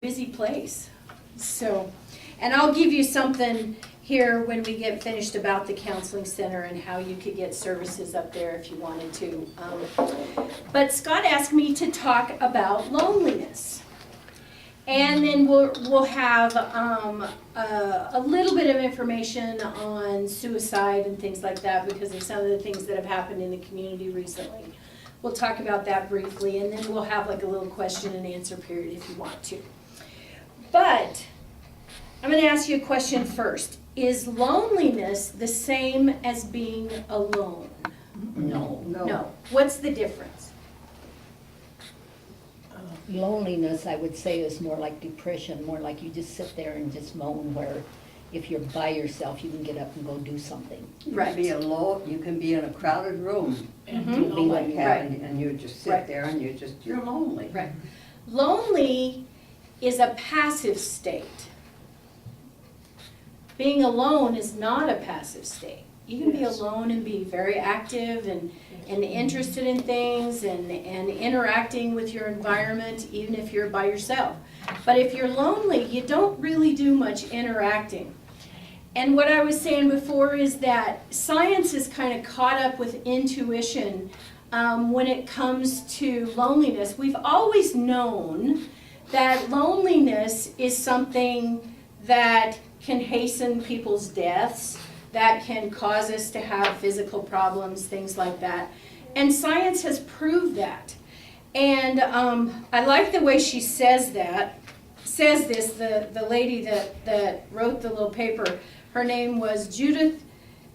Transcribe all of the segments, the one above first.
busy place. So, and I'll give you something here when we get finished about the counseling center and how you could get services up there if you wanted to. But Scott asked me to talk about loneliness. And then we'll have a little bit of information on suicide and things like that because of some of the things that have happened in the community recently. We'll talk about that briefly, and then we'll have like a little question and answer period if you want to. But I'm going to ask you a question first. Is loneliness the same as being alone? No. No. What's the difference? Loneliness, I would say, is more like depression, more like you just sit there and just moan, where if you're by yourself, you can get up and go do something. Right. You can be alone, you can be in a crowded room and Mhm. be like that, Right. and you just sit Right. there and you're lonely. Right. Lonely is a passive state. Being alone is not a passive state. You can be Yes. alone and be very active and interested in things and interacting with your environment even if you're by yourself. But if you're lonely, you don't really do much interacting. And what I was saying before is that science is kind of caught up with intuition when it comes to loneliness. We've always known that loneliness is something that can hasten people's deaths, that can cause us to have physical problems, things like that. And science has proved that. And I like the way she says this, the lady that wrote the little paper, her name was Judith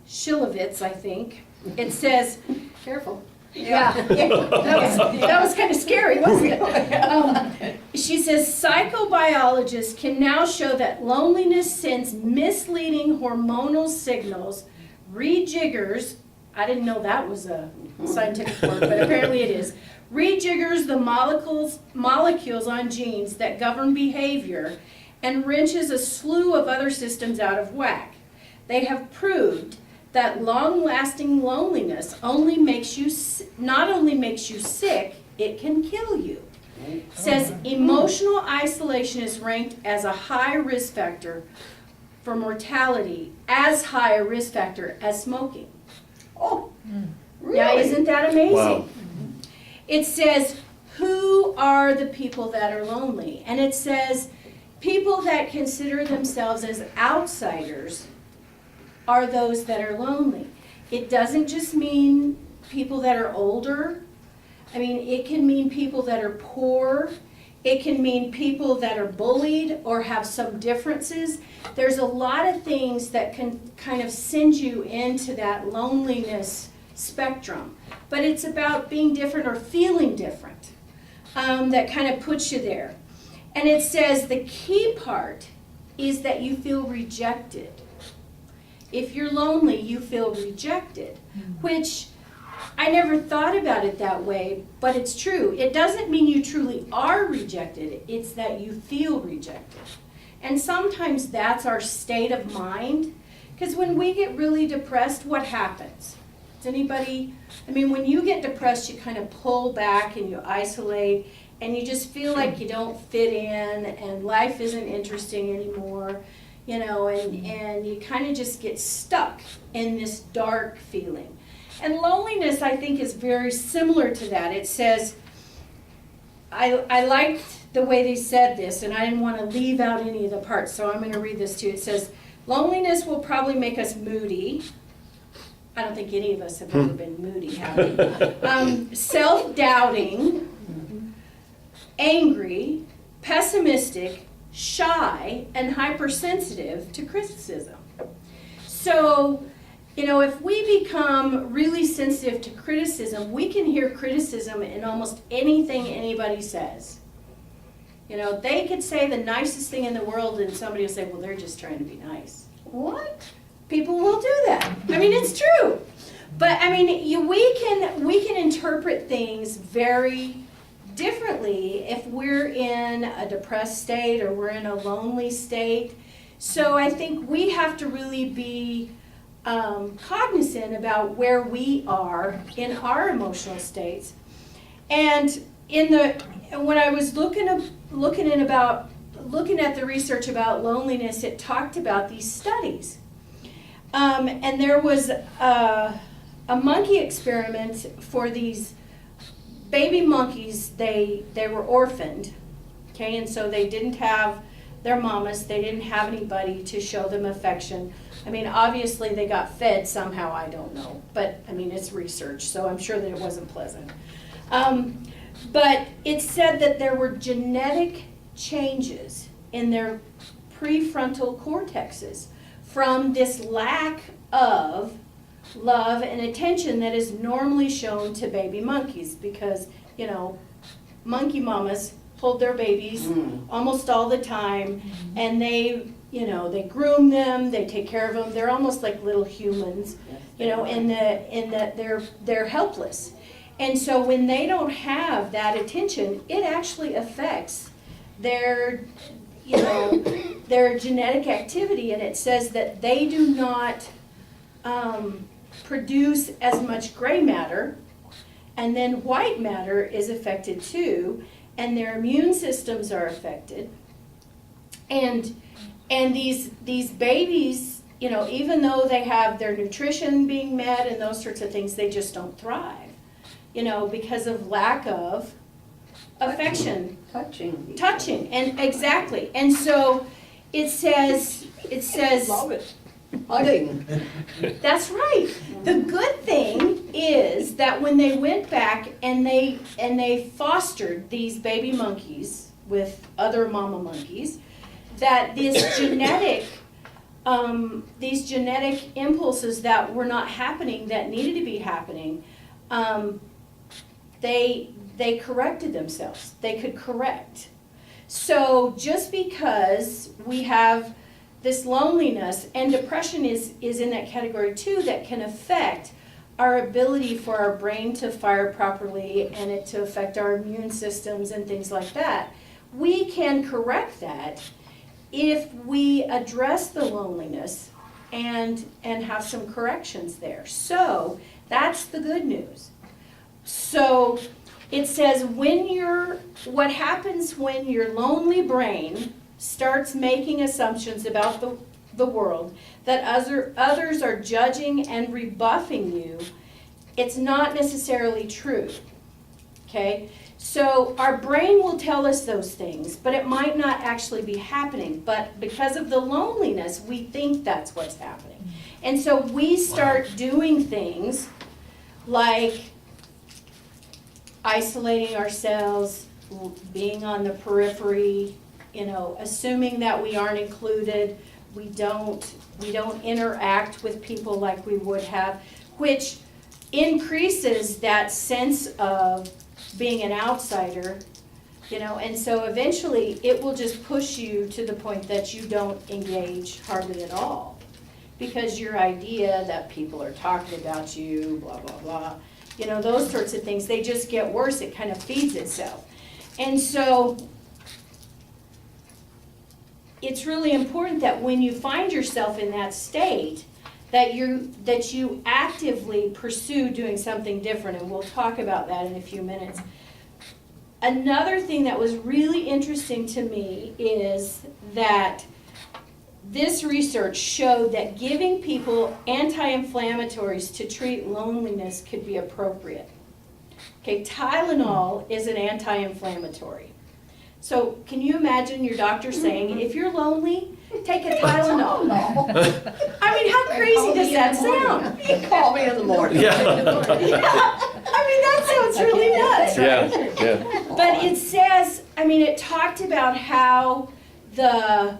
Shilovitz, I think. It says, careful. Yeah, that was kind of scary, wasn't it? She says, psychobiologists can now show that loneliness sends misleading hormonal signals, rejiggers, I didn't know that was a scientific word, but apparently it is, rejiggers the molecules on genes that govern behavior and wrenches a slew of other systems out of whack. They have proved that long-lasting loneliness not only makes you sick, it can kill you. Says emotional isolation is ranked as a high risk factor for mortality, as high a risk factor as smoking. Oh, really? Now, isn't that amazing? Wow. It says, who are the people that are lonely? And it says, people that consider themselves as outsiders are those that are lonely. It doesn't just mean people that are older. I mean, it can mean people that are poor. It can mean people that are bullied or have some differences. There's a lot of things that can kind of send you into that loneliness spectrum. But it's about being different or feeling different that kind of puts you there. And it says the key part is that you feel rejected. If you're lonely, you feel rejected, which I never thought about it that way, but it's true. It doesn't mean you truly are rejected, it's that you feel rejected. And sometimes that's our state of mind, because when we get really depressed, what happens? Does anybody, I mean, when you get depressed, you kind of pull back and you isolate, and you just feel like you don't fit in, and life isn't interesting anymore. You know, and you kind of just get stuck in this dark feeling. And loneliness, I think, is very similar to that. It says, I liked the way they said this, and I didn't want to leave out any of the parts, so I'm going to read this to you. It says, loneliness will probably make us moody. I don't think any of us have ever been moody, have we? Self-doubting, angry, pessimistic, shy, and hypersensitive to criticism. So, you know, if we become really sensitive to criticism, we can hear criticism in almost anything anybody says. You know, they could say the nicest thing in the world and somebody will say, well, they're just trying to be nice. What? People will do that. I mean, it's true. But, I mean, we can interpret things very differently if we're in a depressed state or we're in a lonely state. So I think we have to really be cognizant about where we are in our emotional states. And when I was looking in about looking at the research about loneliness, it talked about these studies. And there was a monkey experiment for these baby monkeys. They were orphaned, okay, and so they didn't have their mamas, they didn't have anybody to show them affection. I mean, obviously they got fed somehow, I don't know, but I mean, it's research, so I'm sure that it wasn't pleasant. But it said that there were genetic changes in their prefrontal cortexes from this lack of love and attention that is normally shown to baby monkeys, because, you know, monkey mamas hold their babies almost all the time, and they, you know, they groom them, they take care of them. They're almost like little humans, you know, in that they're helpless. And so when they don't have that attention, it actually affects their, you know, their genetic activity, and it says that they do not produce as much gray matter, and then white matter is affected too, and their immune systems are affected. And these babies, you know, even though they have their nutrition being met and those sorts of things, they just don't thrive, you know, because of lack of affection. Touching, and exactly. And so it says Love it. Hugging. that's right. The good thing is that when they went back and they fostered these baby monkeys with other mama monkeys, that these genetic impulses that were not happening, that needed to be happening, they corrected themselves. They could correct. So just because we have this loneliness, and depression is in that category too, that can affect our ability for our brain to fire properly and it to affect our immune systems and things like that, we can correct that if we address the loneliness and have some corrections there. So that's the good news. So it says what happens when your lonely brain starts making assumptions about the world, that others are judging and rebuffing you, it's not necessarily true, okay? So our brain will tell us those things, but it might not actually be happening. But because of the loneliness, we think that's what's happening. And so we start doing things like isolating ourselves, being on the periphery, you know, assuming that we aren't included. We don't interact with people like we would have, which increases that sense of being an outsider, you know, and so eventually it will just push you to the point that you don't engage hardly at all, because your idea that people are talking about you, blah, blah, blah, you know, those sorts of things, they just get worse. It kind of feeds itself. And so it's really important that when you find yourself in that state, that you actively pursue doing something different, and we'll talk about that in a few minutes. Another thing that was really interesting to me is that this research showed that giving people anti-inflammatories to treat loneliness could be appropriate. Okay, Tylenol is an anti-inflammatory. So can you imagine your doctor saying, if you're lonely, take a Tylenol? I mean, how crazy does that sound? You call me in the morning. Yeah. Yeah, I mean, that sounds really nuts, right? Yeah. But it says, I mean, it talked about how the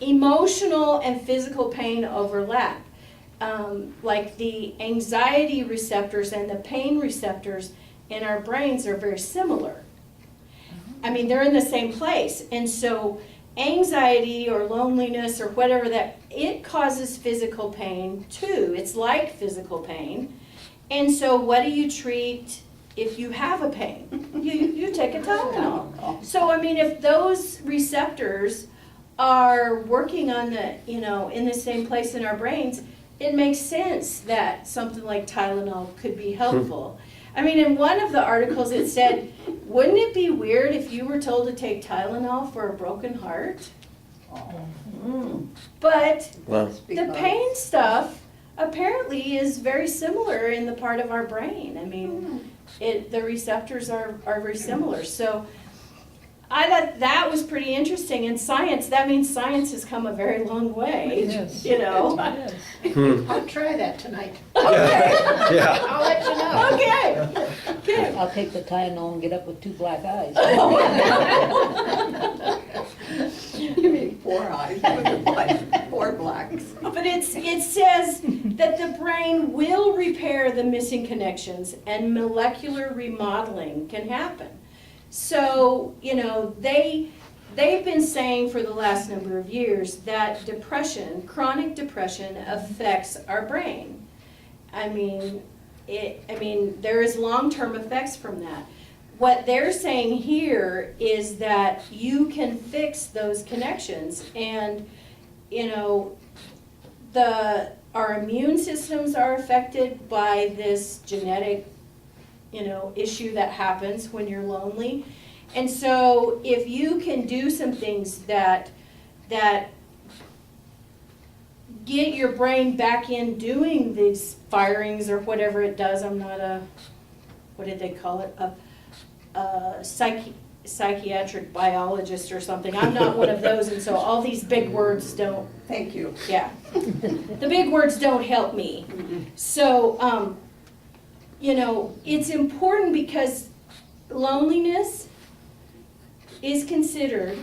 emotional and physical pain overlap. Like the anxiety receptors and the pain receptors in our brains are very similar. I mean, they're in the same place. And so anxiety or loneliness or whatever, that it causes physical pain too. It's like physical pain. And so what do you treat if you have a pain? You take a Tylenol. So I mean, if those receptors are working on the, you know, in the same place in our brains, it makes sense that something like Tylenol could be helpful. I mean, in one of the articles it said, wouldn't it be weird if you were told to take Tylenol for a broken heart? But Wow. the pain stuff apparently is very similar in the part of our brain. I mean, the receptors are very similar. So I thought that was pretty interesting. And science, that means science has come a very long way, Yes. you know? I'll try that tonight. Yeah. Yeah. I'll let you know. Okay. Okay. I'll take the Tylenol and get up with 2 black eyes. You mean 4 eyes, 4 blacks. But it says that the brain will repair the missing connections and molecular remodeling can happen. So, you know, they've been saying for the last number of years that depression, chronic depression, affects our brain. I mean, there is long-term effects from that. What they're saying here is that you can fix those connections, and, you know, our immune systems are affected by this genetic, you know, issue that happens when you're lonely. And so if you can do some things that get your brain back in doing these firings or whatever it does, I'm not what did they call it? A psychiatric biologist or something. I'm not one of those, and so all these big words don't, Thank you. yeah. The big words don't help me. So, you know, it's important because loneliness is considered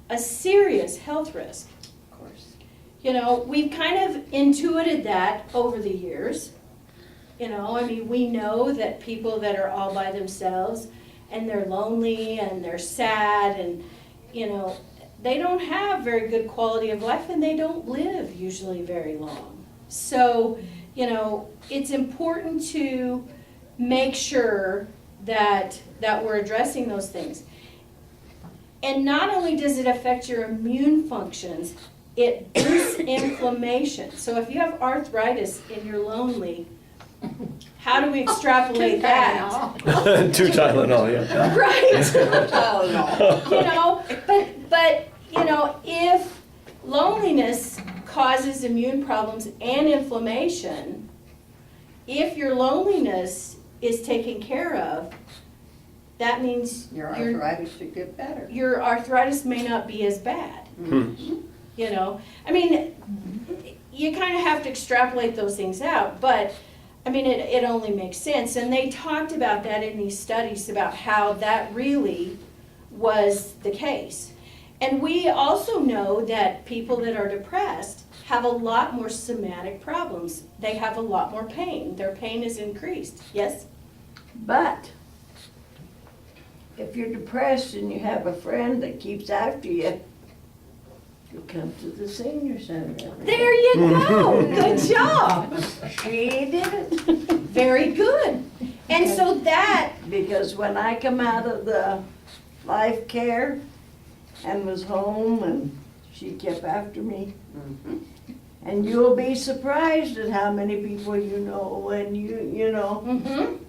a serious health risk. Of course. You know, we've kind of intuited that over the years. You know, I mean, we know that people that are all by themselves and they're lonely and they're sad and, you know, they don't have very good quality of life and they don't live usually very long. So, you know, it's important to make sure that we're addressing those things. And not only does it affect your immune functions, it boosts inflammation. So if you have arthritis and you're lonely, how do we extrapolate that? 2 Tylenol, yeah. Right. Tylenol. You know, but you know, if loneliness causes immune problems and inflammation, if your loneliness is taken care of, that means Your arthritis should get better. your arthritis may not be as bad. You know, I mean, you kind of have to extrapolate those things out, but I mean, it only makes sense. And they talked about that in these studies about how that really was the case. And we also know that people that are depressed have a lot more somatic problems. They have a lot more pain. Their pain is increased. Yes? But if you're depressed and you have a friend that keeps after you, you come to the senior center. There you go. Good job. She did it. Very good. And so that, Because when I come out of the life care and was home and she kept after me. And you'll be surprised at how many people you know and you know.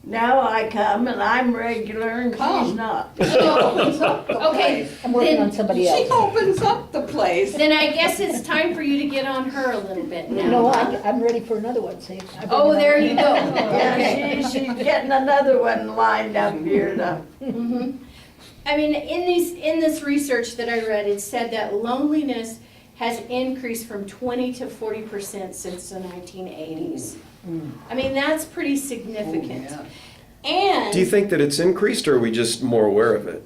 Now I come and I'm regular and she's not. okay, I'm working on somebody else. She opens up the place. then I guess it's time for you to get on her a little bit now. No, I'm ready for another one, see? I've been Oh, around. there you go. Yeah, she's getting another one lined up here to. I mean, in this research that I read, it said that loneliness has increased from 20 to 40% since the 1980s. I mean, that's pretty significant. Oh, And Do you think that it's increased, or are we just more aware of it?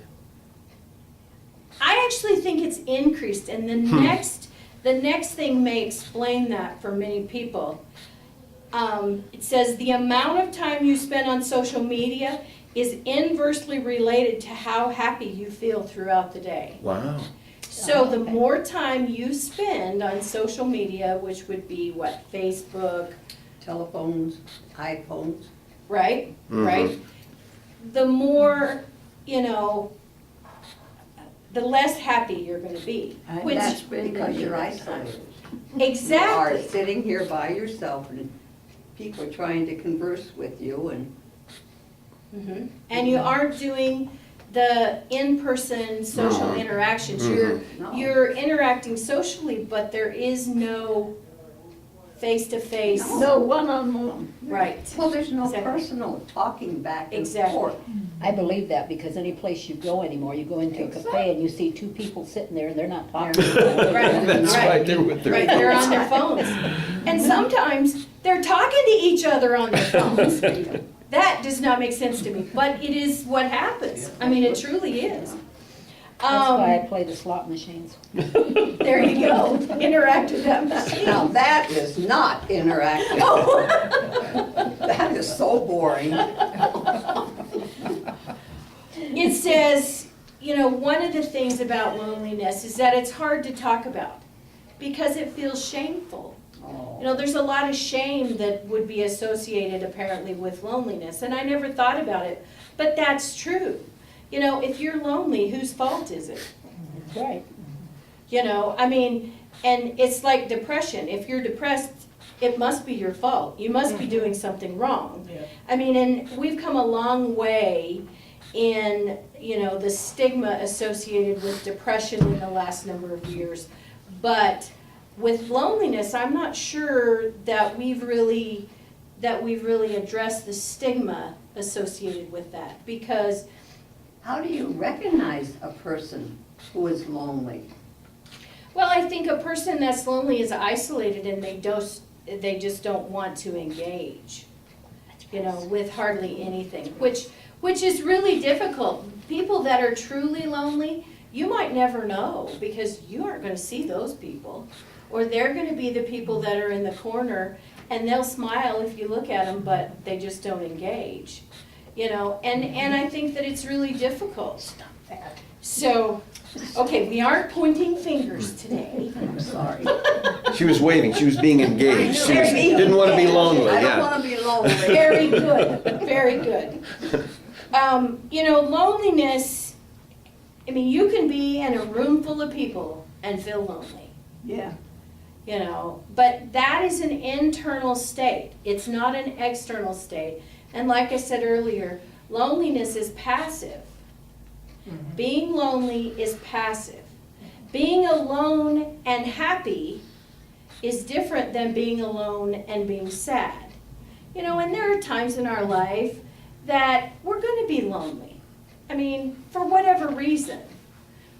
I actually think it's increased, and the next thing may explain that for many people. It says the amount of time you spend on social media is inversely related to how happy you feel throughout the day. Wow. So the more time you spend on social media, which would be what, Facebook, Telephones, iPhones. right? Mhm. Right? The more, you know, the less happy you're gonna be. And Which, that's been Because you're the- isolated. exactly. You are sitting here by yourself and people are trying to converse with you and Mhm. And you aren't doing the in-person social interactions. No. You're interacting socially, but there is no face-to-face. No one-on-one. Right. Well, there's no Exactly. personal talking back and Exactly. forth. I believe that because any place you go anymore, you go into a cafe and you see two people sitting there and they're not talking. to each other. Right. That's right, they're with their Right, they're on their phones. And sometimes they're talking to each other on their phones. That does not make sense to me, but it is what happens. I mean, it truly is. That's why I play the slot machines. There you go, interact with that machine. Now, that is not interactive. Oh. That is so boring. It says, you know, one of the things about loneliness is that it's hard to talk about because it feels shameful. You know, there's a lot of shame that would be associated apparently with loneliness, and I never thought about it, but that's true. You know, if you're lonely, whose fault is it? That's right. You know, I mean, and it's like depression. If you're depressed, it must be your fault. You must be doing something wrong. I mean, and we've come a long way in, you know, the stigma associated with depression in the last number of years. But with loneliness, I'm not sure that we've really addressed the stigma associated with that, because How do you recognize a person who is lonely? well, I think a person that's lonely is isolated and they just don't want to engage, you know, with hardly anything, which is really difficult. People that are truly lonely, you might never know because you aren't going to see those people, or they're going to be the people that are in the corner and they'll smile if you look at them, but they just don't engage, you know, and I think that it's really difficult. So, okay, we aren't pointing fingers today. I'm sorry. She was waving, she was being engaged, didn't want to be lonely, I don't yeah. want to be lonely. Very good, very good. You know, loneliness, I mean, you can be in a room full of people and feel lonely, Yeah. you know, but that is an internal state. It's not an external state. And like I said earlier, loneliness is passive. Being lonely is passive. Being alone and happy is different than being alone and being sad. You know, and there are times in our life that we're going to be lonely. I mean, for whatever reason.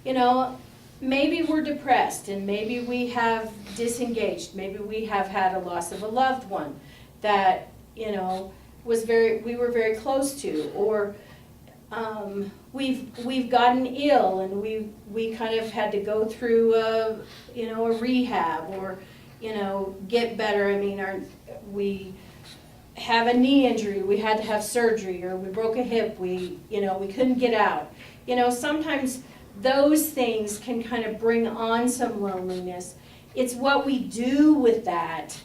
You know, maybe we're depressed and maybe we have disengaged. Maybe we have had a loss of a loved one that, you know, we were very close to, or we've gotten ill and we kind of had to go through a rehab, or, you know, get better. I mean, we have a knee injury, we had to have surgery, or we broke a hip, we couldn't get out. You know, sometimes those things can kind of bring on some loneliness. It's what we do with that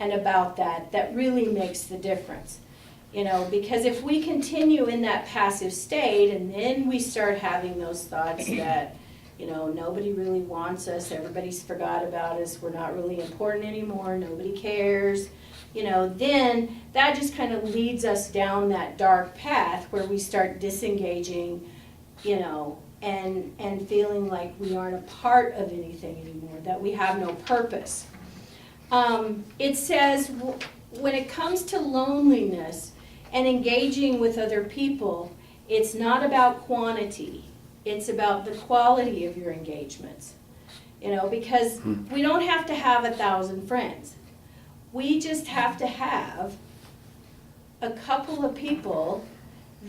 and about that really makes the difference. You know, because if we continue in that passive state and then we start having those thoughts that, you know, nobody really wants us, everybody's forgot about us, we're not really important anymore, nobody cares, you know, then that just kind of leads us down that dark path where we start disengaging, you know, and feeling like we aren't a part of anything anymore, that we have no purpose. It says when it comes to loneliness and engaging with other people, it's not about quantity, it's about the quality of your engagements. You know, because we don't have to have 1,000 friends. We just have to have a couple of people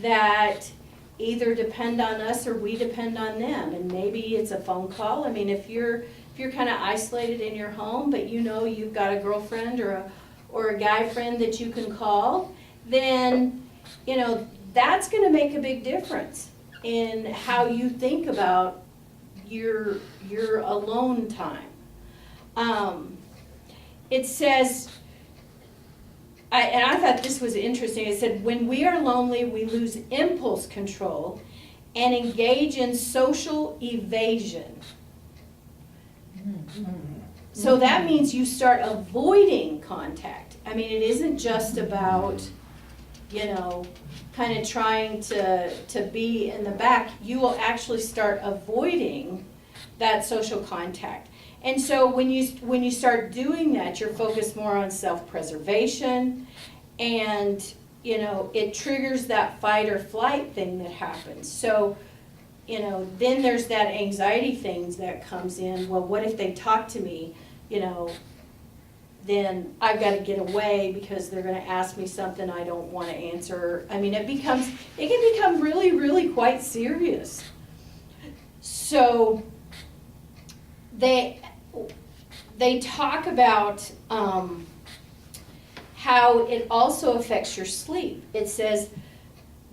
that either depend on us or we depend on them. And maybe it's a phone call. I mean, if you're kind of isolated in your home, but you know you've got a girlfriend or a guy friend that you can call, then, you know, that's going to make a big difference in how you think about your alone time. It says, and I thought this was interesting, it said, when we are lonely, we lose impulse control and engage in social evasion. So that means you start avoiding contact. I mean, it isn't just about, you know, kind of trying to be in the back, you will actually start avoiding that social contact. And so when you start doing that, you're focused more on self-preservation, and it triggers that fight or flight thing that happens. So then there's that anxiety thing that comes in. Well, what if they talk to me? Then I've got to get away because they're going to ask me something I don't want to answer. I mean, it can become really, really quite serious. So they talk about how it also affects your sleep. It says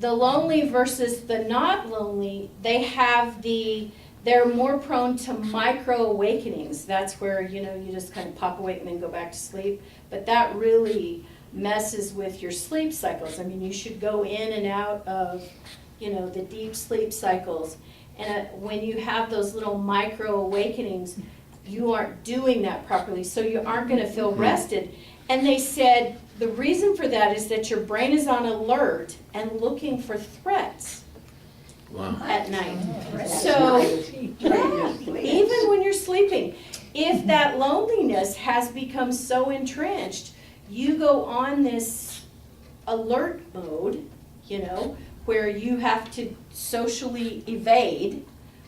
the lonely versus the not lonely, they're more prone to micro awakenings. That's where, you just kind of pop awake and then go back to sleep. But that really messes with your sleep cycles. I mean, you should go in and out of, the deep sleep cycles. And when you have those little micro awakenings, you aren't doing that properly, so you aren't going to feel rested. And they said the reason for that is that your brain is on alert and looking for threats. Wow. At night. That's So, nice. yeah, even when you're sleeping, if that loneliness has become so entrenched, you go on this alert mode, where you have to socially evade,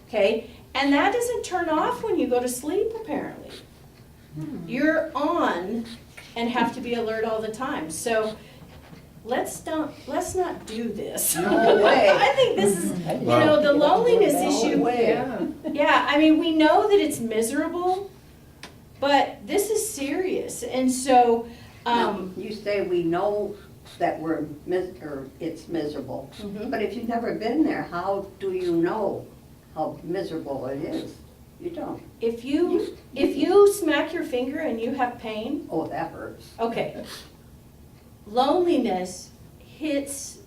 okay? And that doesn't turn off when you go to sleep, apparently. You're on and have to be alert all the time. So let's not do this. No way. I think this is, Wow. the loneliness No issue. way. Yeah, I mean, we know that it's miserable, but this is serious. And so, You say we know that it's miserable, mhm. but if you've never been there, how do you know how miserable it is? You don't. If you smack your finger and you have pain, Oh, that hurts. okay. Loneliness hits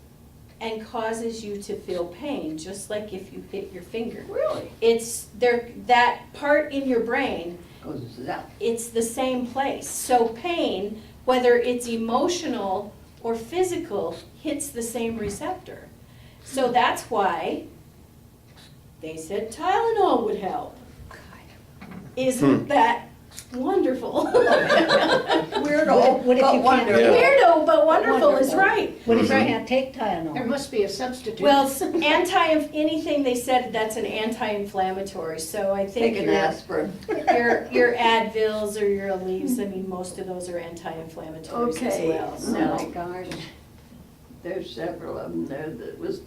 and causes you to feel pain, just like if you hit your finger. Really? It's there, that part in your brain, Goes that. it's the same place. So pain, whether it's emotional or physical, hits the same receptor. So that's why they said Tylenol would help. Isn't that wonderful? Weirdo, What if but you can't- wonderful. Yeah. Weirdo, but wonderful is Wonderful. right. What if you Right. can't take There Tylenol? must be a substitute. Well, anything they said that's an anti-inflammatory, so I think Take an aspirin. your Advils or your Aleve, I mean, most of those are anti-inflammatories as Okay. well. Oh So. my gosh. There's several of them there that was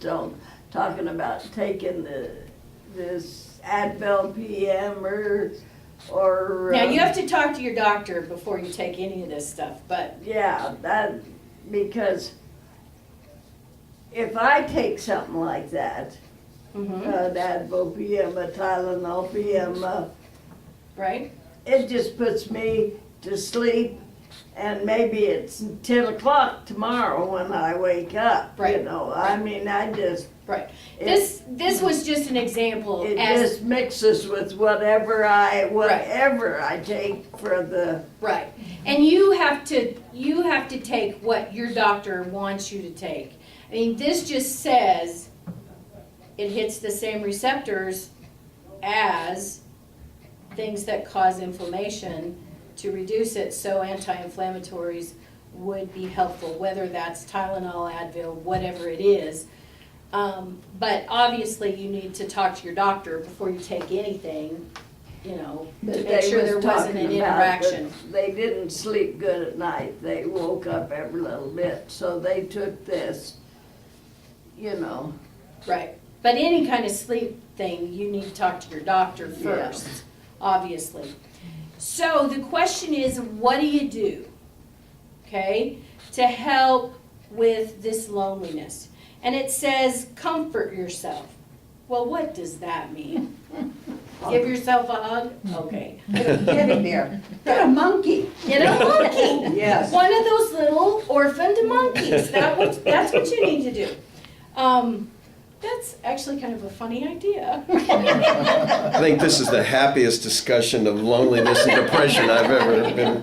talking about taking this Advil PM or. Now, you have to talk to your doctor before you take any of this stuff, but, Yeah, because if I take something like that, mhm, an Advil PM, a Tylenol PM, right? it just puts me to sleep, and maybe it's 10 o'clock tomorrow when I wake up, Right. I mean, Right. It- This was just an example it as, just mixes with whatever I take for the, right. And you have to take what your doctor wants you to take. I mean, this just says it hits the same receptors as things that cause inflammation to reduce it, so anti-inflammatories would be helpful, whether that's Tylenol, Advil, whatever it is. But obviously you need to talk to your doctor before you take anything, to that make they sure there was wasn't talking an about, interaction. that they didn't sleep good at night. They woke up every little bit, so they took this, Right. But any kind of sleep thing, you need to talk to your doctor first, obviously. So the question is, what do you do, okay, to help with this loneliness? And it says, comfort yourself. Well, what does that mean? Give yourself a hug? Okay. Get a teddy bear. Get a monkey. Get a monkey. Yes. One of those little orphaned monkeys. That's what you need to do. That's actually kind of a funny idea. I think this is the happiest discussion of loneliness and depression I've ever been.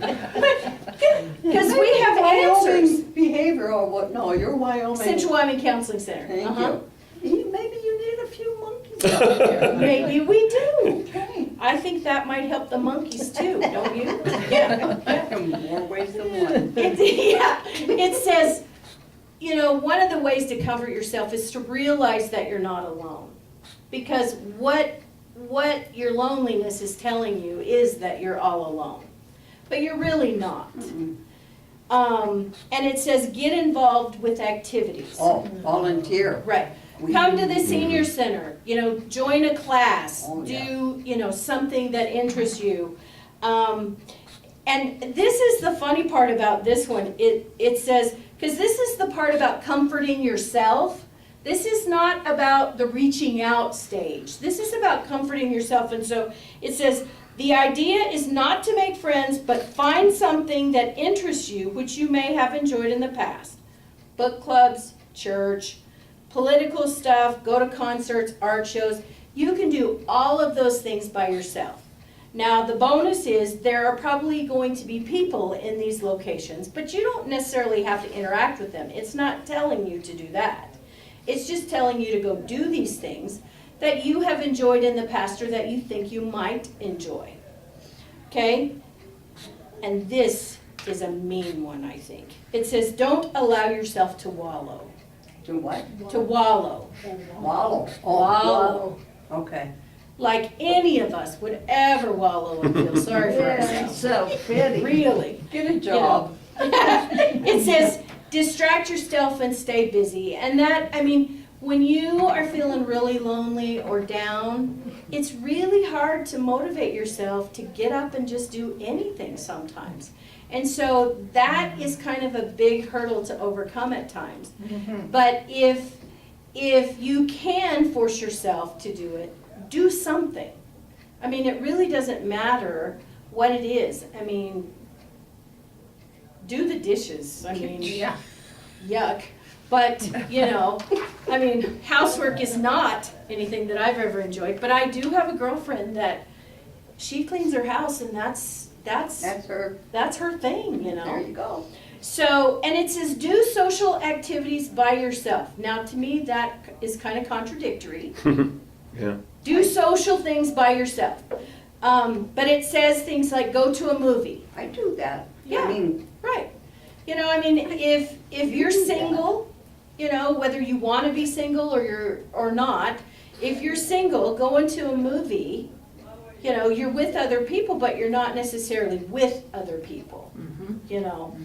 Because we have answers. Wyoming Denver or what? No, you're Wyoming. Central Wyoming Counseling Center. Thank Uh-huh. you. Maybe you need a few monkeys out there. Maybe we do. Okay. I think that might help the monkeys too, don't you? Yeah. In more ways than one. Yeah, it says, you know, one of the ways to comfort yourself is to realize that you're not alone. Because what your loneliness is telling you is that you're all alone. But you're really not. And it says get involved with activities. Oh, volunteer. Right. We- Come to the senior center, you know, join a class, Oh, yeah. do, you know, something that interests you. And this is the funny part about this one. It says, because this is the part about comforting yourself. This is not about the reaching out stage. This is about comforting yourself. And so it says, the idea is not to make friends, but find something that interests you, which you may have enjoyed in the past. Book clubs, church, political stuff, go to concerts, art shows. You can do all of those things by yourself. Now, the bonus is there are probably going to be people in these locations, but you don't necessarily have to interact with them. It's not telling you to do that. It's just telling you to go do these things that you have enjoyed in the past or that you think you might enjoy. Okay? And this is a mean one, I think. It says, don't allow yourself to wallow. To what? To wallow. Wallow. Oh, Wallow. okay. Like any of us would ever wallow and feel sorry for Yeah, ourselves. so pity. Really. Get a job. It says, distract yourself and stay busy. And that, I mean, when you are feeling really lonely or down, it's really hard to motivate yourself to get up and just do anything sometimes. And so that is kind of a big hurdle to overcome at times. But if you can force yourself to do it, do something. I mean, it really doesn't matter what it is. I mean, do the dishes. I mean, Yeah. yuck. But, you know, I mean, housework is not anything that I've ever enjoyed. But I do have a girlfriend that she cleans her house, and that's That's her. her thing, you know. There you go. So, and it says do social activities by yourself. Now, to me, that is kind of contradictory. Yeah. Do social things by yourself. But it says things like go to a movie. I do that. Yeah. I mean, Right. You know, I mean, if you're do that. single, you know, whether you want to be single or not, if you're single, going to a movie, you know, you're with other people, but you're not necessarily with other people. You know,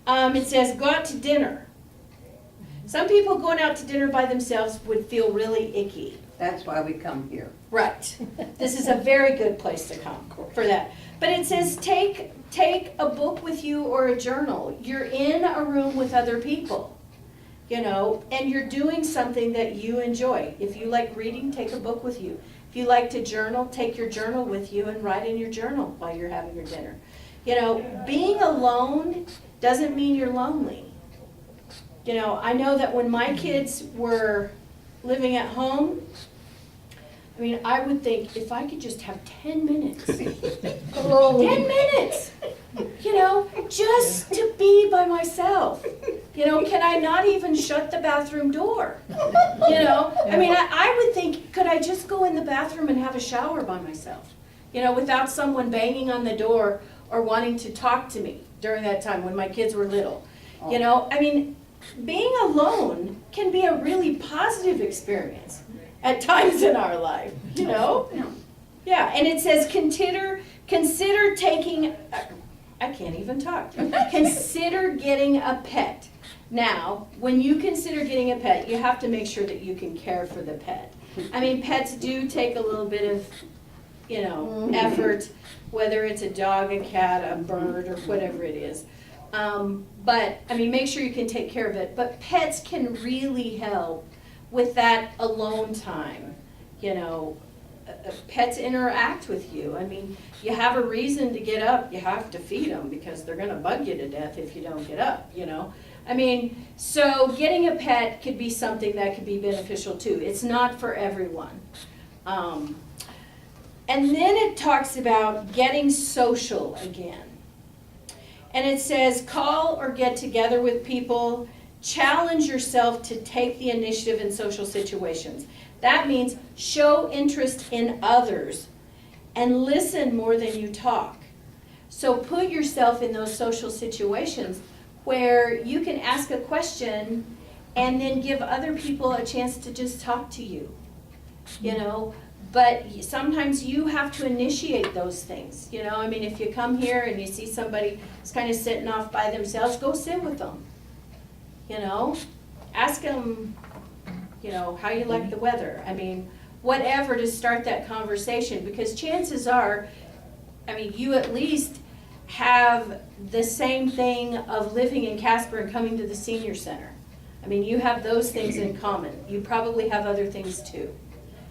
it says go out to dinner. Some people going out to dinner by themselves would feel really icky. that's why we come here. Right. This is a very good place to come for that. But it says take a book with you or a journal. You're in a room with other people, you know, and you're doing something that you enjoy. If you like reading, take a book with you. If you like to journal, take your journal with you and write in your journal while you're having your dinner. You know, being alone doesn't mean you're lonely. You know, I know that when my kids were living at home, I mean, I would think if I could just have 10 minutes, 10 minutes, you know, just to be by myself. You know, can I not even shut the bathroom door? You know, I mean, I would think, could I just go in the bathroom and have a shower by myself? You know, without someone banging on the door or wanting to talk to me during that time when my kids were little. You know, I mean, being alone can be a really positive experience at times in our life, you know? Yeah, and it says consider taking, I can't even talk. Consider getting a pet. Now, when you consider getting a pet, you have to make sure that you can care for the pet. I mean, pets do take a little bit of, you know, effort, whether it's a dog, a cat, a bird, or whatever it is. But, I mean, make sure you can take care of it. But pets can really help with that alone time, you know. Pets interact with you. I mean, you have a reason to get up. You have to feed them because they're going to bug you to death if you don't get up, you know. I mean, so getting a pet could be something that could be beneficial too. It's not for everyone. And then it talks about getting social again. And it says call or get together with people challenge yourself to take the initiative in social situations. That means show interest in others and listen more than you talk. So put yourself in those social situations where you can ask a question and then give other people a chance to just talk to you, you know? But sometimes you have to initiate those things, you know? I mean, if you come here and you see somebody who's kind of sitting off by themselves, go sit with them, you know? Ask them, you know, how you like the weather. I mean, whatever to start that conversation, because chances are, I mean, you at least have the same thing of living in Casper and coming to the senior center. I mean, you have those things in common. You probably have other things too.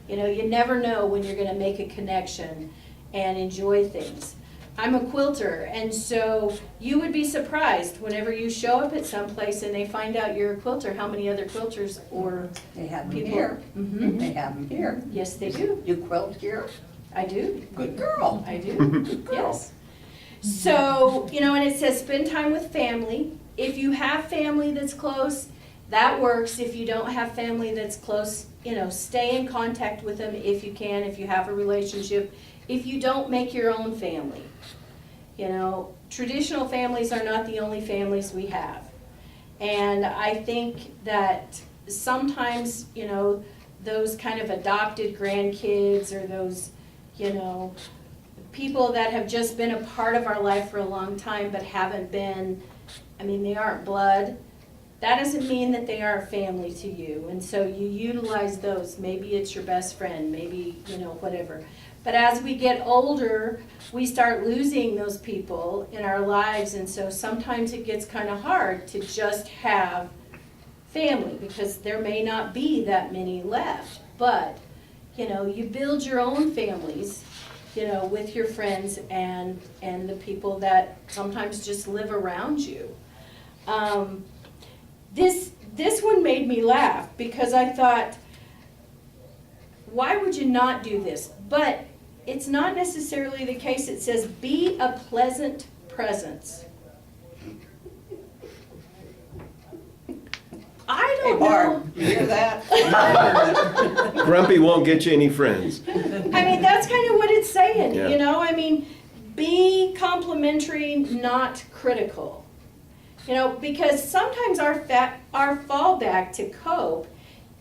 You know, you never know when you're gonna make a connection and enjoy things. I'm a quilter, and so you would be surprised whenever you show up at some place and they find out you're a quilter, how many other quilters or They have them people. here. Mhm. They have them here. Yes, they do. You quilt here? I do. Good girl. I do. Good girl. Yes. So, you know, and it says spend time with family. If you have family that's close, that works. If you don't have family that's close, you know, stay in contact with them if you can, if you have a relationship. If you don't, make your own family. You know, traditional families are not the only families we have. And I think that sometimes, you know, those kind of adopted grandkids or those, you know, people that have just been a part of our life for a long time but haven't been, I mean, they aren't blood. That doesn't mean that they aren't family to you. And so you utilize those. Maybe it's your best friend, maybe, you know, whatever. But as we get older, we start losing those people in our lives. And so sometimes it gets kind of hard to just have family because there may not be that many left. But, you know, you build your own families, you know, with your friends and the people that sometimes just live around you. This one made me laugh because I thought, why would you not do this? But it's not necessarily the case. It says, be a pleasant presence. I Hey, don't know. Barb, you hear that? Grumpy won't get you any friends. I mean, that's kind of what it's saying, Yeah. you know? I mean, be complimentary, not critical. You know, because sometimes our fallback to cope,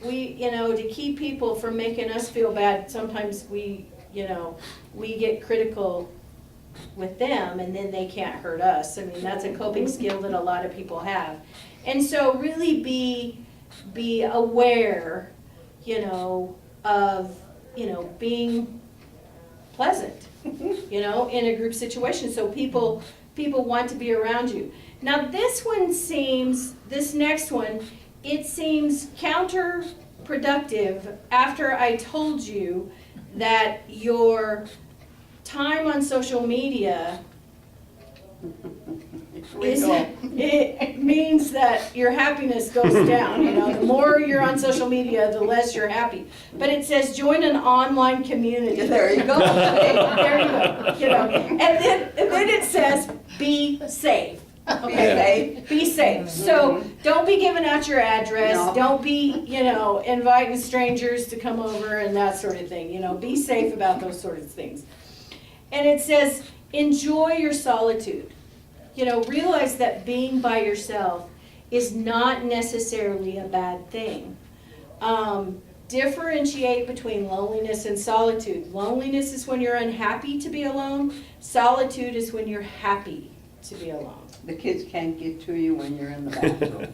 you know, to keep people from making us feel bad, sometimes we get critical with them and then they can't hurt us. I mean, that's a coping skill that a lot of people have. And so really be aware, you know, of, you know, being pleasant, you know, in a group situation. So people want to be around you. Now this next one, it seems counterproductive after I told you that your time on social media it means that your happiness goes down. You know, the more you're on social media, the less you're happy. But it says join an online community. There you go. There you go. You know, and then it says be safe. Okay, be safe. So don't be giving out your address. No. Don't be, you know, inviting strangers to come over and that sort of thing. You know, be safe about those sort of things. And it says enjoy your solitude. You know, realize that being by yourself is not necessarily a bad thing. Differentiate between loneliness and solitude. Loneliness is when you're unhappy to be alone. Solitude is when you're happy to be alone. The kids can't get to you when you're in the bathroom.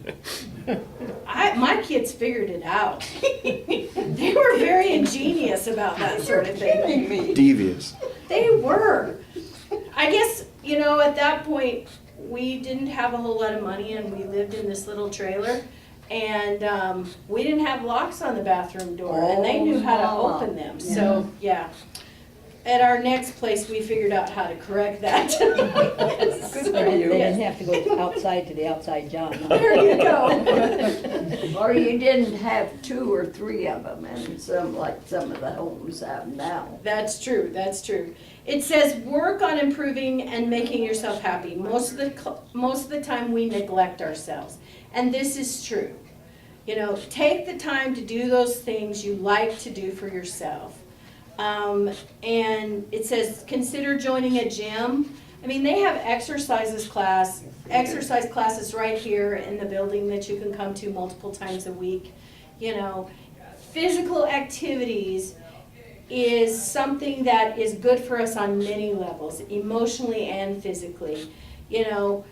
My kids figured it out. They were very ingenious about that sort of thing. Kidding me. Devious. They were. I guess, you know, at that point, we didn't have a whole lot of money and we lived in this little trailer. And we didn't have locks on the bathroom door and they knew how to open them. So, yeah. at our next place, we figured out how to correct that. Good for They you. didn't have to go outside to the outside job. huh? There you go. Or you didn't have 2 or 3 of them, and some, like some of the homes have now. That's true, that's true. It says, work on improving and making yourself happy. Most of the time, we neglect ourselves. And this is true. You know, take the time to do those things you like to do for yourself. And it says, consider joining a gym. I mean, they have exercise classes right here in the building that you can come to multiple times a week. You know, physical activities is something that is good for us on many levels, emotionally and physically. You know,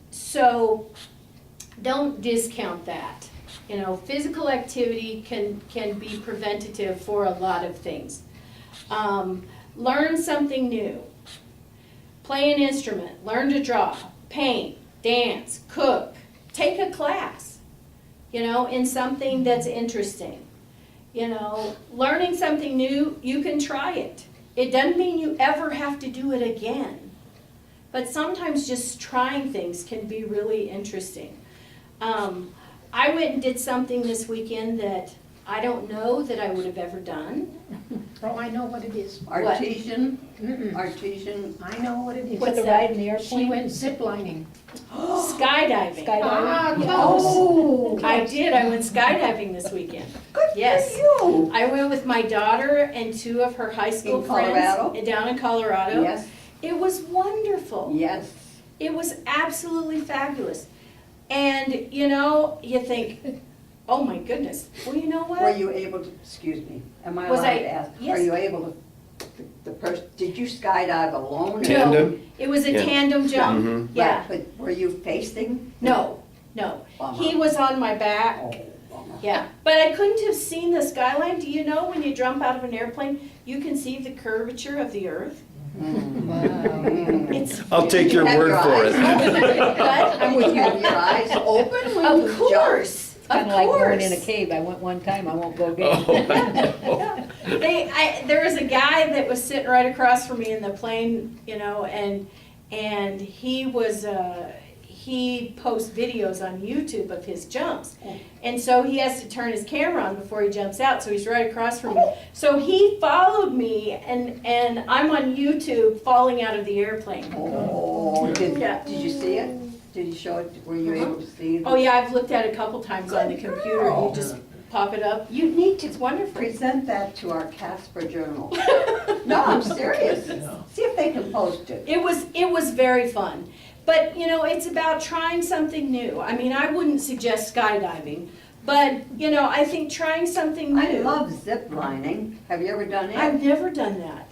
so don't discount that. You know, physical activity can be preventative for a lot of things. Learn something new. Play an instrument, learn to draw, paint, dance, cook, take a class, you know, in something that's interesting. You know, learning something new, you can try it. It doesn't mean you ever have to do it again. But sometimes just trying things can be really interesting. I went and did something this weekend that I don't know that I would have ever done. Oh, I know what it is. Artesian, Mm-mm. artesian, I know what it is. What's the that? ride in the She airplane? went ziplining. Skydiving. Ah, Skydiving? close. I did. I went skydiving this weekend. Good Yes. for you. I went with my daughter and 2 of her high school In friends Colorado? down in Colorado. yes, It was wonderful. yes. It was absolutely fabulous. And, you know, you think, oh my goodness. Well, you know what? Were you able to, excuse me, am I Was allowed I- to ask? yes. Are you able to, the person, did you skydive alone? Tandem? It was a Yeah. tandem jump. Mhm. Yeah. Right, but were you facing? No, no. Bummer. He was on my back. Oh, bummer. Yeah. But I couldn't have seen the skyline. Do you know when you jump out of an airplane, you can see the curvature of the earth? Mm. It's I'll take your Have word your for eyes it. But, I'm with you. Have your eyes open when you of jump? course, Kind of of like going in a course. cave. I went one time, I won't go again. Oh, I know. There was a guy that was sitting right across from me in the plane, you know, and he was, he posts videos on YouTube of his jumps. And so he has to turn his camera on before he jumps out, so he's right across from me. So he followed me, and I'm on YouTube falling out of the airplane. Oh, Yeah. did you see it? Did he show it? Were you able to see it? Oh yeah, I've looked at it a couple times on the computer, you just pop it up. You need to, it's wonderful. Present that to our Casper Journal. No, I'm serious. See if they can post it. It was very fun. But, you know, it's about trying something new. I mean, I wouldn't suggest skydiving, but, you know, I think trying something new. I love zip lining. Have you ever done it? I've never done that.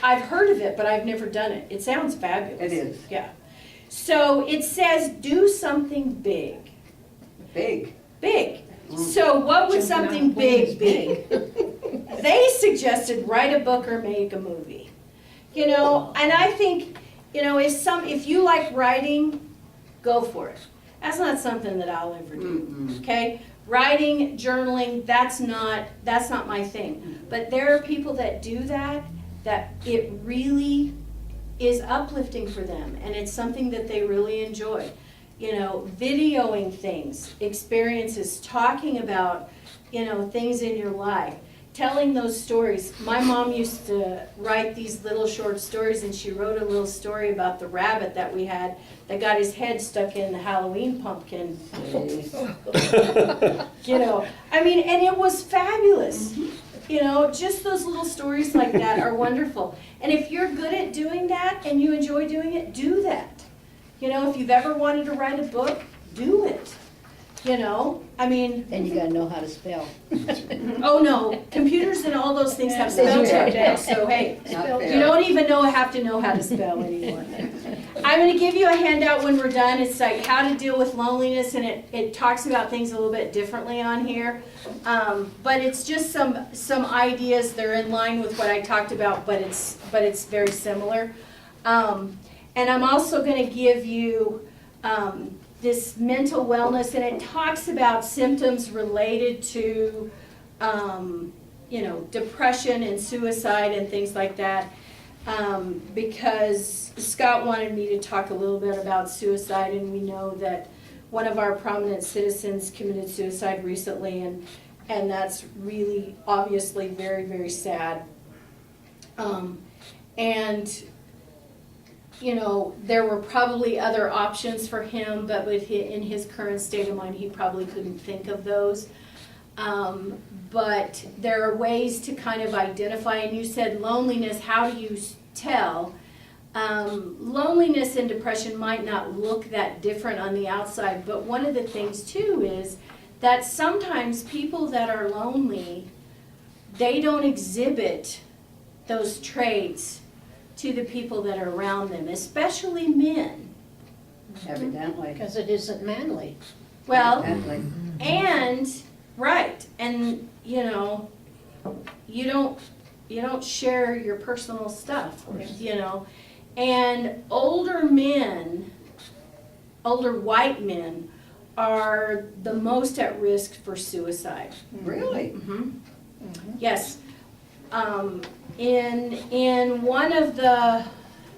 I've heard of it, but I've never done it. It sounds fabulous. It is. Yeah. So it says do something big. Big. Big. So what would Jumping something on planes big be? They suggested write a book or make a movie. You know, and I think, you know, if you like writing, go for it. That's not something that I'll ever do. Mm-mm. Okay? Writing, journaling, that's not my thing. But there are people that do that it really is uplifting for them, and it's something that they really enjoy. You know, videoing things, experiences, talking about, you know, things in your life, telling those stories. My mom used to write these little short stories, and she wrote a little story about the rabbit that we had that got his head stuck in the Halloween pumpkin. You know, I mean, and it was fabulous. You know, just those little stories like that are wonderful. And if you're good at doing that and you enjoy doing it, do that. You know, if you've ever wanted to write a book, do it. You know, I mean, Then you gotta know how to spell. oh no, computers and all those things have spell check now, so hey, Not you fair. don't even have to know how to spell anymore. I'm gonna give you a handout when we're done. It's like how to deal with loneliness, and it talks about things a little bit differently on here. But it's just some ideas. They're in line with what I talked about, but it's very similar. And I'm also gonna give you this mental wellness, and it talks about symptoms related to depression and suicide and things like that. Because Scott wanted me to talk a little bit about suicide, and we know that one of our prominent citizens committed suicide recently, and that's really obviously very, very sad. And there were probably other options for him, but in his current state of mind, he probably couldn't think of those. But there are ways to kind of identify, and you said loneliness, how do you tell? Loneliness and depression might not look that different on the outside, but one of the things too is that sometimes people that are lonely, they don't exhibit those traits to the people that are around them, especially men. Evidently. Because it isn't manly. Well, Evidently. and, right, and, you don't share your personal stuff, and older white men are the most at risk for suicide. Really? Yes. In one of the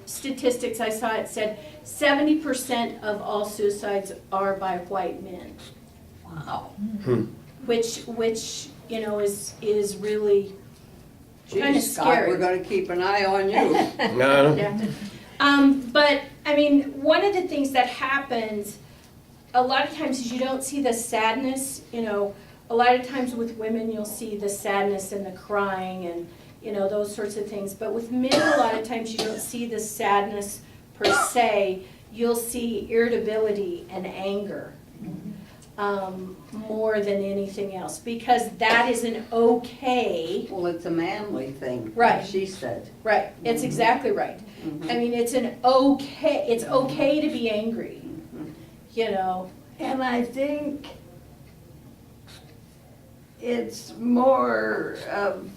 statistics I saw, it said 70% of all suicides are by white men. Wow. Which is really kind of Geez, Scott, scary. we're gonna keep an eye on you. No, Yeah. But I mean, one of the things that happens a lot of times is you don't see the sadness. A lot of times with women you'll see the sadness and the crying and those sorts of things. But with men, a lot of times you don't see the sadness per se. You'll see irritability and anger. More than anything else, because that is an okay, Well, it's a manly thing. Right. She said. right, it's exactly right. I mean, it's okay to be angry, And I think it's more of,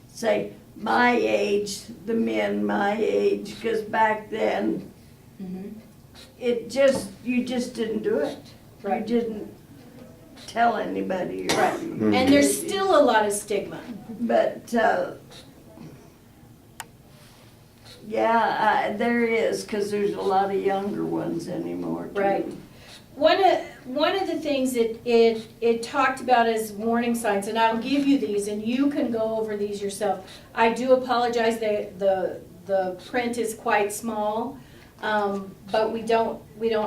say, my age, the men my age, because back then, you just didn't do it. Right. You didn't tell anybody. Right. And there's still a lot of stigma. But, there is, because there's a lot of younger ones anymore, too. Right. One of the things it talked about as warning signs, and I'll give you these, and you can go over these yourself. I do apologize, the print is quite small, but we don't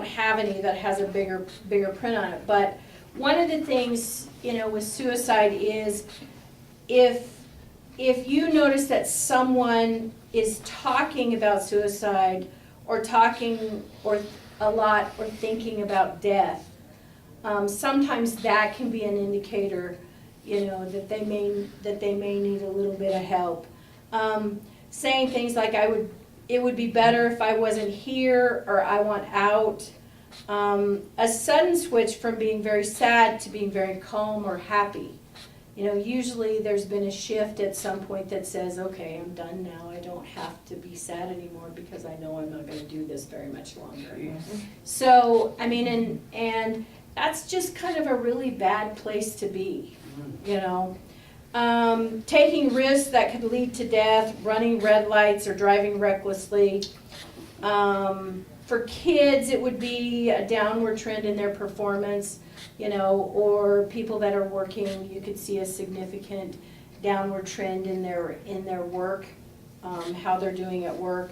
have any that has a bigger print on it. But one of the things, with suicide is if you notice that someone is talking about suicide or talking or a lot or thinking about death, sometimes that can be an indicator, that they may need a little bit of help. Saying things like it would be better if I wasn't here, or I want out. A sudden switch from being very sad to being very calm or happy. Usually there's been a shift at some point that says, okay, I'm done now. I don't have to be sad anymore because I know I'm not going to do this very much longer. So, I mean, and that's just kind of a really bad place to be, Taking risks that could lead to death, running red lights or driving recklessly. For kids, it would be a downward trend in their performance, or people that are working, you could see a significant downward trend in their work, how they're doing at work.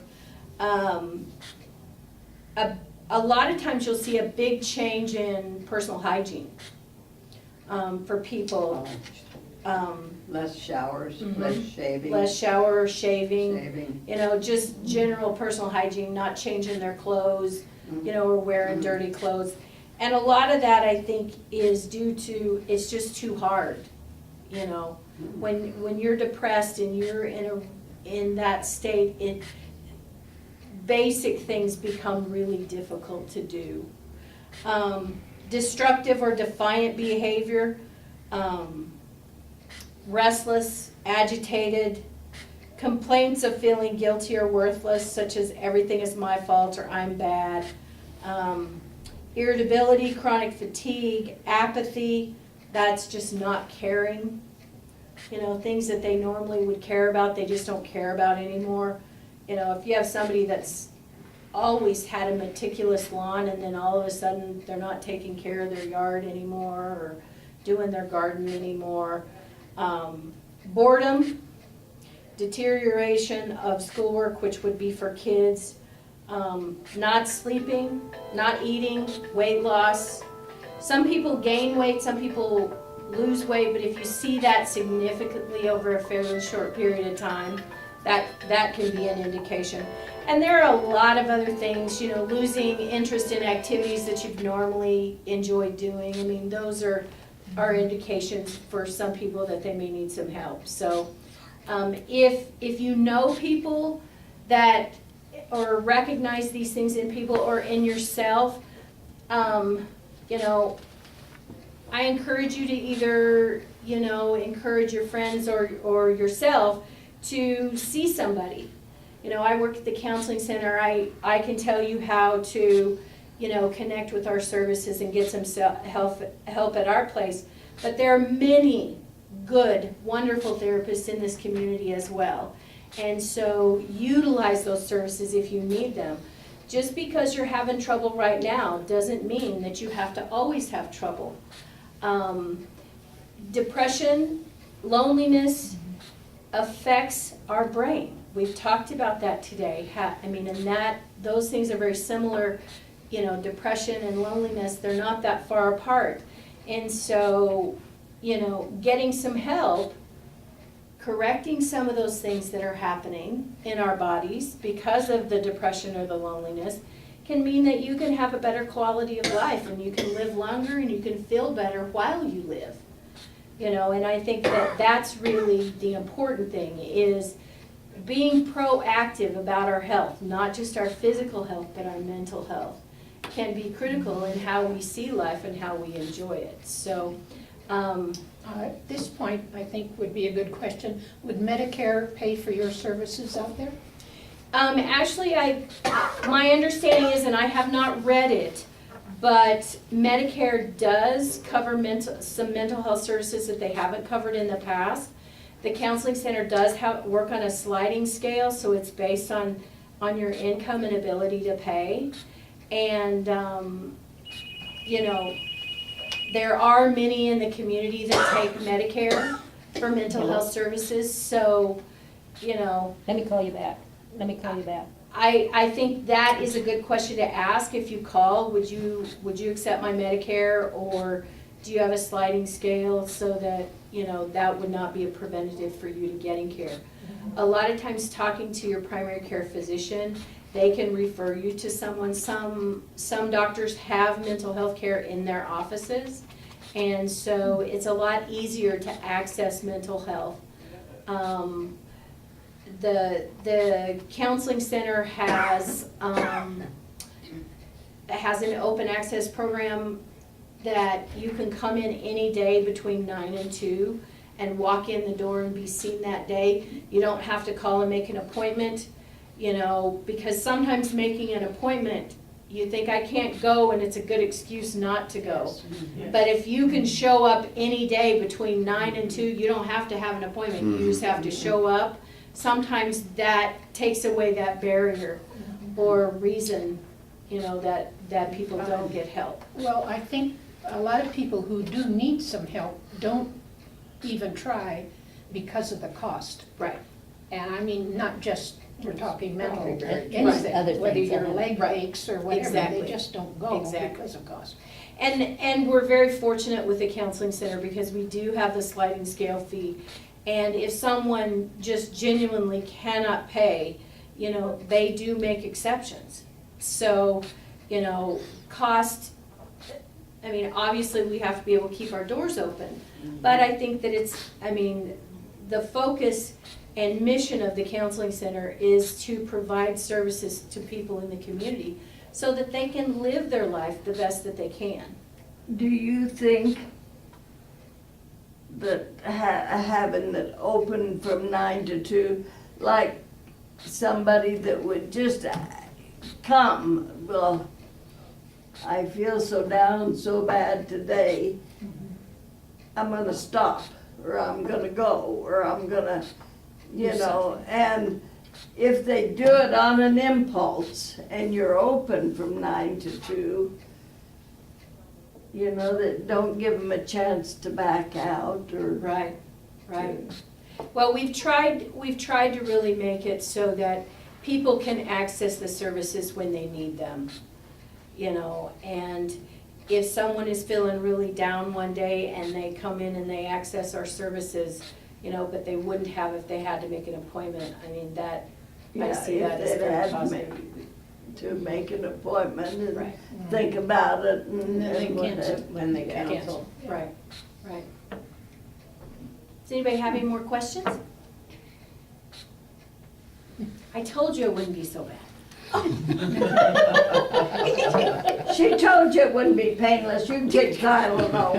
A lot of times you'll see a big change in personal hygiene for people. Less showers, less shaving. Less shower, shaving. Just general personal hygiene, not changing their clothes, or wearing dirty clothes. And a lot of that, I think, is due to, it's just too hard, When you're depressed and you're in that state, basic things become really difficult to do. Destructive or defiant behavior, restless, agitated, complaints of feeling guilty or worthless, such as everything is my fault or I'm bad, irritability, chronic fatigue, apathy, that's just not caring, things that they normally would care about, they just don't care about anymore. If you have somebody that's always had a meticulous lawn and then all of a sudden they're not taking care of their yard anymore or doing their garden anymore. Boredom, deterioration of schoolwork, which would be for kids, not sleeping, not eating, weight loss. Some people gain weight, some people lose weight, but if you see that significantly over a fairly short period of time, that can be an indication. And there are a lot of other things, losing interest in activities that you've normally enjoyed doing. I mean, those are indications for some people that they may need some help. So if you know people that, or recognize these things in people or in yourself, I encourage you to either, encourage your friends or yourself to see somebody. I work at the counseling center. I can tell you how to, connect with our services and get some help at our place. But there are many good, wonderful therapists in this community as well. And so utilize those services if you need them. Just because you're having trouble right now doesn't mean that you have to always have trouble. Depression, loneliness affects our brain. We've talked about that today. And those things are very similar. Depression and loneliness, they're not that far apart. And so, getting some help, correcting some of those things that are happening in our bodies because of the depression or the loneliness can mean that you can have a better quality of life and you can live longer and you can feel better while you live. And I think that that's really the important thing, is being proactive about our health, not just our physical health, but our mental health, can be critical in how we see life and how we enjoy it. So, At this point, I think would be a good question. Would Medicare pay for your services out there? Actually, my understanding is, and I have not read it, but Medicare does cover some mental health services that they haven't covered in the past. The counseling center does work on a sliding scale, so it's based on your income and ability to pay. And, there are many in the community that take Medicare for mental health services, so, Let me call you back. I think that is a good question to ask if you call. Would you accept my Medicare, or do you have a sliding scale so that, that would not be a preventative for you to getting care? A lot of times talking to your primary care physician, they can refer you to someone. Some doctors have mental health care in their offices, and so it's a lot easier to access mental health. The counseling center has an open access program that you can come in any day between 9 and 2 and walk in the door and be seen that day. You don't have to call and make an appointment, because sometimes making an appointment, you think I can't go, and it's a good excuse not to go. But if you can show up any day between 9 and 2, you don't have to have an appointment. You just have to show up. Sometimes that takes away that barrier or reason, that people don't get help. Well, I think a lot of people who do need some help don't even try because of the cost. Right. And I mean, not just, we're talking mental, Right. anything, Other whether things, your other- leg Right. aches or whatever, Exactly. they just don't go Exactly. because of cost. And we're very fortunate with the counseling center because we do have the sliding scale fee. And if someone just genuinely cannot pay, they do make exceptions. So, cost, obviously we have to be able to keep our doors open. But I think that the focus and mission of the counseling center is to provide services to people in the community so that they can live their life the best that they can. Do you think that having it open from 9 to 2, like somebody that would just come, well, I feel so down so bad today, I'm gonna stop or I'm gonna go, or I'm gonna, you know, and if they do it on an impulse and you're open from 9 to 2, you know, that don't give them a chance to back out or. Right, right. Well, we've tried to really make it so that people can access the services when they need them, you know, and if someone is feeling really down one day and they come in and they access our services, you know, but they wouldn't have if they had to make an appointment, I mean, that, I Yeah, see that as if they very had positive. to make an appointment and Right. think about it and. And then they and what cancel. have- When they Cancel. cancel. Right, right. Does anybody have any more questions? I told you it wouldn't be so bad. She told you it wouldn't be painless, you can take Tylenol.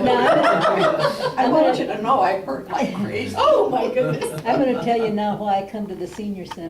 I want you to know I hurt like crazy. Oh, my goodness. I'm gonna tell you now why I come to the senior center.